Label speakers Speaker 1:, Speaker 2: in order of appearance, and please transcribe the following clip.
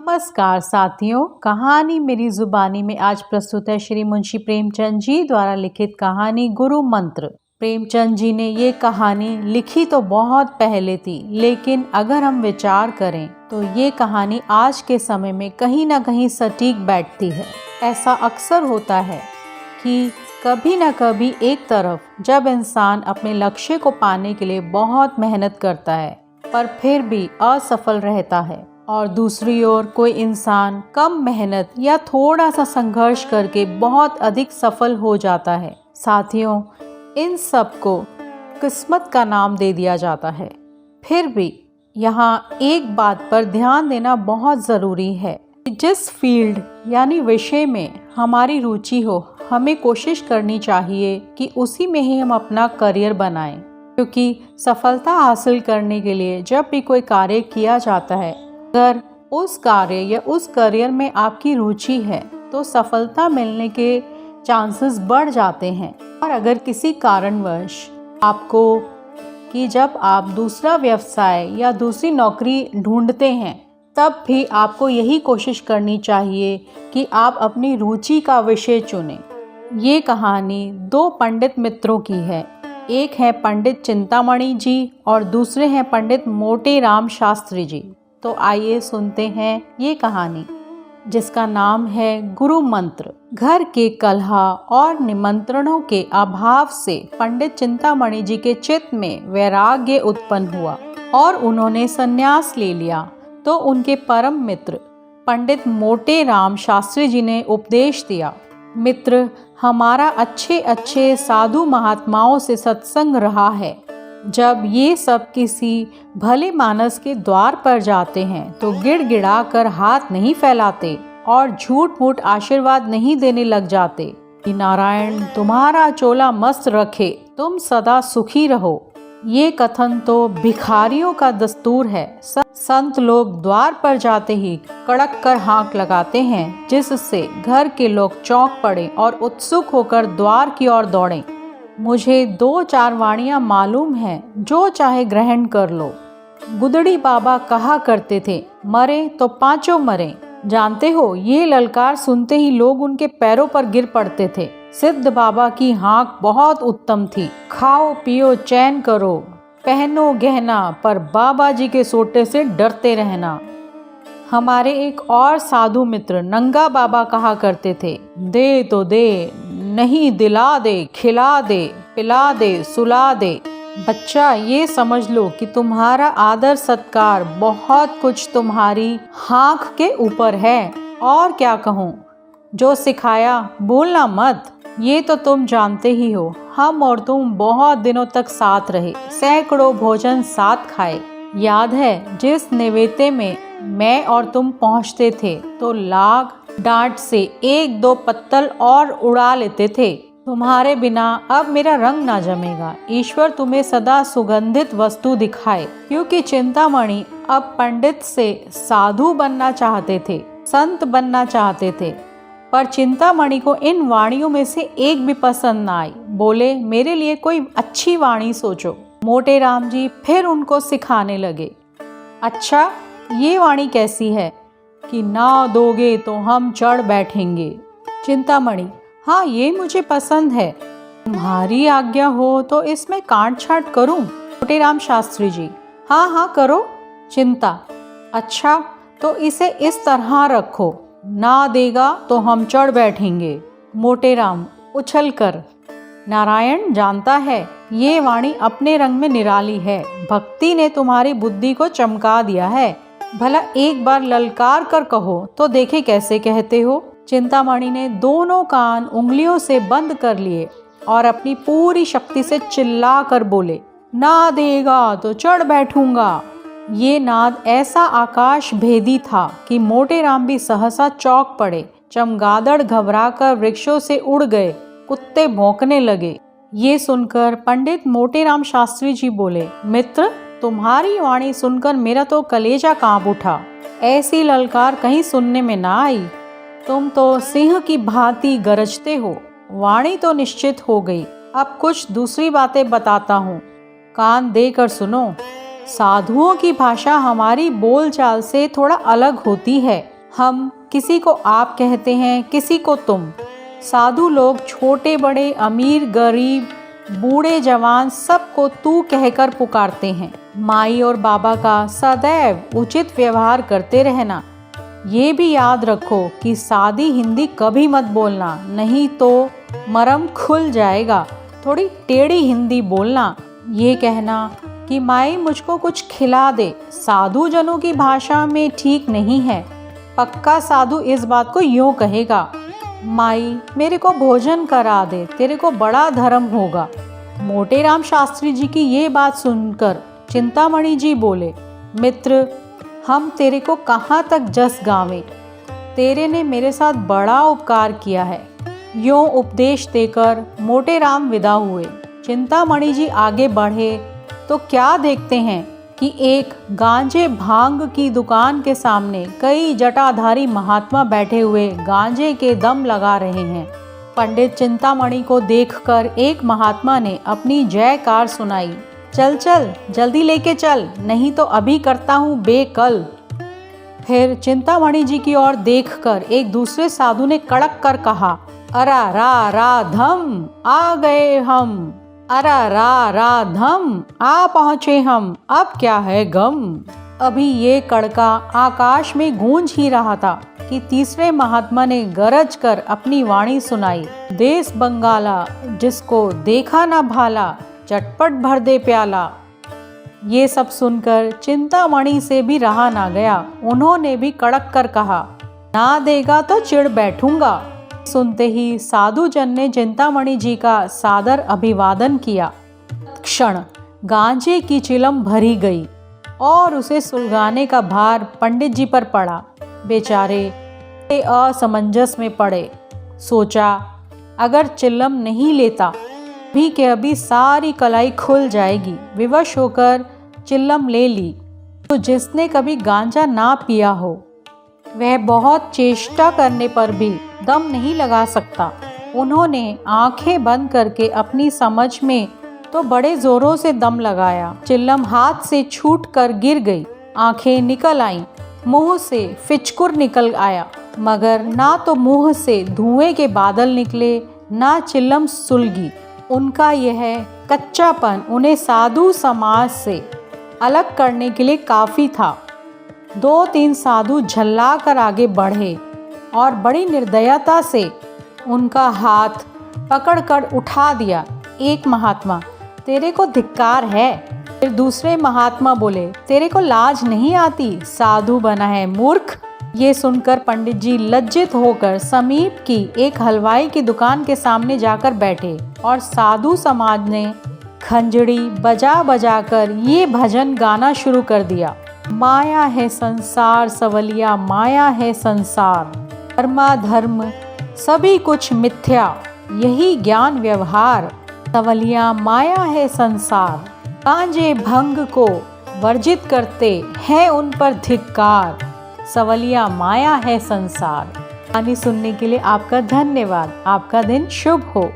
Speaker 1: नमस्कार साथियों, कहानी मेरी जुबानी में आज प्रस्तुत है श्री मुंशी प्रेमचंद जी द्वारा लिखित कहानी गुरु मंत्र। प्रेमचंद जी ने ये कहानी लिखी तो बहुत पहले थी, लेकिन अगर हम विचार करें तो ये कहानी आज के समय में कहीं ना कहीं सटीक बैठती है। ऐसा अक्सर होता है कि कभी न कभी एक तरफ जब इंसान अपने लक्ष्य को पाने के लिए बहुत मेहनत करता है पर फिर भी असफल रहता है, और दूसरी ओर कोई इंसान कम मेहनत या थोड़ा सा संघर्ष करके बहुत अधिक सफल हो जाता है। साथियों, इन सब को किस्मत का नाम दे दिया जाता है। फिर भी यहाँ एक बात पर ध्यान देना बहुत ज़रूरी है कि जिस फील्ड यानी विषय में हमारी रुचि हो, हमें कोशिश करनी चाहिए कि उसी में ही हम अपना करियर बनाएं, क्योंकि सफलता हासिल करने के लिए जब भी कोई कार्य किया जाता है, अगर उस कार्य या उस करियर में आपकी रुचि है तो सफलता मिलने के चांसेस बढ़ जाते हैं। और अगर किसी कारणवश आपको कि जब आप दूसरा व्यवसाय या दूसरी नौकरी ढूंढते हैं, तब भी आपको यही कोशिश करनी चाहिए कि आप अपनी रुचि का विषय चुनें। ये कहानी दो पंडित मित्रों की है। एक है पंडित चिंतामणि जी और दूसरे हैं पंडित मोटे राम शास्त्री जी। तो आइए सुनते हैं ये कहानी, जिसका नाम है गुरु मंत्र। घर के कलह और निमंत्रणों के अभाव से पंडित चिंतामणि जी के चित्त में वैराग्य उत्पन्न हुआ और उन्होंने संन्यास ले लिया। तो उनके परम मित्र पंडित मोटे राम शास्त्री जी ने उपदेश दिया, मित्र, हमारा अच्छे अच्छे साधु महात्माओं से सत्संग रहा है। जब ये सब किसी भले मानस के द्वार पर जाते हैं तो गिड़गिड़ा कर हाथ नहीं फैलाते और झूठ मूठ आशीर्वाद नहीं देने लग जाते कि नारायण तुम्हारा चोला मस्त रखे, तुम सदा सुखी रहो। ये कथन तो भिखारियों का दस्तूर है। संत लोग द्वार पर जाते ही कड़क कर हाँक लगाते हैं, जिससे घर के लोग चौंक पड़े और उत्सुक होकर द्वार की ओर दौड़ें। मुझे 2-4 वाणियाँ मालूम हैं, जो चाहे ग्रहण कर लो। गुदड़ी बाबा कहा करते थे, मरे तो पांचों मरे। जानते हो, ये ललकार सुनते ही लोग उनके पैरों पर गिर पड़ते थे। सिद्ध बाबा की हाँक बहुत उत्तम थी, खाओ पियो चैन करो, पहनो गहना, पर बाबा जी के सोटे से डरते रहना। हमारे एक और साधु मित्र नंगा बाबा कहा करते थे, दे तो दे, नहीं दिला दे, खिला दे, पिला दे, सुला दे। बच्चा, ये समझ लो कि तुम्हारा आदर सत्कार बहुत कुछ तुम्हारी हाँख के ऊपर है। और क्या कहूँ, जो सिखाया बोलना मत, ये तो तुम जानते ही हो। हम और तुम बहुत दिनों तक साथ रहे, सैकड़ों भोजन साथ खाए। याद है, जिस निवेते में मैं और तुम पहुँचते थे तो लाग डांट से 1-2 पत्तल और उड़ा लेते थे। तुम्हारे बिना अब मेरा रंग ना जमेगा। ईश्वर तुम्हें सदा सुगंधित वस्तु दिखाए। क्योंकि चिंतामणि अब पंडित से साधु बनना चाहते थे, संत बनना चाहते थे, पर चिंतामणि को इन वाणियों में से एक भी पसंद ना आई। बोले, मेरे लिए कोई अच्छी वाणी सोचो। मोटे राम जी फिर उनको सिखाने लगे, अच्छा, ये वाणी कैसी है कि ना दोगे तो हम चढ़ बैठेंगे। चिंतामणि, हाँ, ये मुझे पसंद है, तुम्हारी आज्ञा हो तो इसमें काट छाट करूं। मोटे राम शास्त्री जी, हाँ हाँ करो। चिंता, अच्छा, तो इसे इस तरह रखो, ना देगा तो हम चढ़ बैठेंगे। मोटे राम उछल कर, नारायण जानता है, ये वाणी अपने रंग में निराली है। भक्ति ने तुम्हारी बुद्धि को चमका दिया है। भला एक बार ललकार कर कहो तो देखे कैसे कहते हो। चिंतामणि ने दोनों कान उंगलियों से बंद कर लिए और अपनी पूरी शक्ति से चिल्ला कर बोले, ना देगा तो चढ़ बैठूंगा। ये नाद ऐसा आकाश भेदी था कि मोटे राम भी सहसा चौंक पड़े। चमगादड़ घबराकर वृक्षों से उड़ गए, कुत्ते भौंकने लगे। ये सुनकर पंडित मोटे राम शास्त्री जी बोले, मित्र, तुम्हारी वाणी सुनकर मेरा तो कलेजा कांप उठा। ऐसी ललकार कहीं सुनने में ना आई। तुम तो सिंह की भांति गरजते हो। वाणी तो निश्चित हो गई, अब कुछ दूसरी बातें बताता हूँ, कान देकर सुनो। साधुओं की भाषा हमारी बोलचाल से थोड़ा अलग होती है। हम किसी को आप कहते हैं, किसी को तुम। साधु लोग छोटे बड़े, अमीर गरीब, बूढ़े जवान सबको तू कहकर पुकारते हैं। माई और बाबा का सदैव उचित व्यवहार करते रहना। ये भी याद रखो कि सादी हिंदी कभी मत बोलना, नहीं तो मरम खुल जाएगा। थोड़ी टेढ़ी हिंदी बोलना। ये कहना कि माई मुझको कुछ खिला दे, साधु जनों की भाषा में ठीक नहीं है। पक्का साधु इस बात को यूँ कहेगा, माई मेरे को भोजन करा दे, तेरे को बड़ा धर्म होगा। मोटे राम शास्त्री जी की ये बात सुनकर चिंतामणि जी बोले, मित्र हम तेरे को कहाँ तक जस गावें, तेरे ने मेरे साथ बड़ा उपकार किया है। यूँ उपदेश देकर मोटे राम विदा हुए। चिंतामणि जी आगे बढ़े तो क्या देखते हैं कि एक गांजे भांग की दुकान के सामने कई जटाधारी महात्मा बैठे हुए गांजे के दम लगा रहे हैं। पंडित चिंतामणि को देखकर एक महात्मा ने अपनी जयकार सुनाई, चल चल जल्दी लेके चल, नहीं तो अभी करता हूँ बेकल। फिर चिंतामणि जी की ओर देखकर एक दूसरे साधु ने कड़क कर कहा, अरा रा रा धम आ गए हम, अरा रा रा धम आ पहुँचे हम, अब क्या है गम। अभी ये कड़का आकाश में गूंज ही रहा था कि तीसरे महात्मा ने गरज कर अपनी वाणी सुनाई, देश बंगाला जिसको देखा ना भाला, चटपट भर दे प्याला। ये सब सुनकर चिंतामणि से भी रहा ना गया। उन्होंने भी कड़क कर कहा, ना देगा तो चिढ़ बैठूंगा। सुनते ही साधु जन ने चिंतामणि जी का सादर अभिवादन किया। क्षण गांजे की चिलम भरी गई और उसे सुलगाने का भार पंडित जी पर पड़ा। बेचारे असमंजस में पड़े। सोचा अगर चिलम नहीं लेता अभी के अभी सारी कलाई खुल जाएगी। विवश होकर चिल्लम ले ली। तो जिसने कभी गांजा ना पिया हो वह बहुत चेष्टा करने पर भी दम नहीं लगा सकता। उन्होंने आंखें बंद करके अपनी समझ में तो बड़े जोरों से दम लगाया। चिल्लम हाथ से छूट कर गिर गई। आंखें निकल आईं, मुंह से फिचकुर निकल आया, मगर ना तो मुंह से धुएं के बादल निकले ना चिल्लम सुलगी। उनका यह कच्चापन उन्हें साधु समाज से अलग करने के लिए काफ़ी था। 2-3 साधु झल्ला कर आगे बढ़े और बड़ी निर्दयता से उनका हाथ पकड़कर उठा दिया। एक महात्मा, तेरे को धिक्कार है। फिर दूसरे महात्मा बोले, तेरे को लाज नहीं आती, साधु बना है मूर्ख। ये सुनकर पंडित जी लज्जित होकर समीप की एक हलवाई की दुकान के सामने जाकर बैठे और साधु समाज ने खंजड़ी बजा बजा कर ये भजन गाना शुरू कर दिया। माया है संसार सवलिया, माया है संसार, धर्मा धर्म सभी कुछ मिथ्या, यही ज्ञान व्यवहार, सवलिया माया है संसार, गांजे भंग को वर्जित करते हैं उन पर धिक्कार, सवलिया माया है संसार। कहानी सुनने के लिए आपका धन्यवाद। आपका दिन शुभ हो।